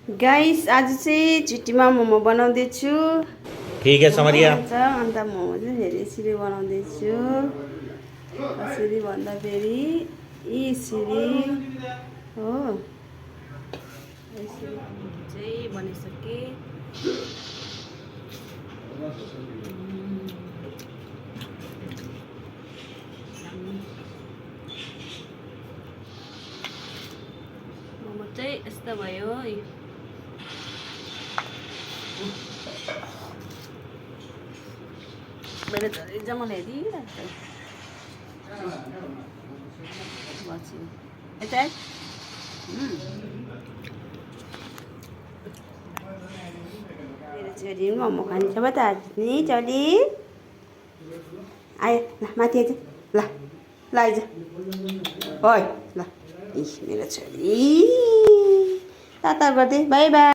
Guys आज चाहिँ छिट्टीमा मोमो बनाउँदैछु। ठीक है समरिया। अन्त मोमो चाहिँ फेरि यसरी बनाउँदैछु। कसरी भन्दा फेरि यसरी हो। यसरी चाहिँ बनिसके। मोमो चाहिँ यस्तो भयो। मेरो छोरी जमाले हेरिरहेको बस्यो यता मेरो छोरी मोमो खान्छ त आज नि छोरी आयो ल माथि आइज ल ल आइज ओइ ल मेरो छोरी ताता गर्दै बाई बाई।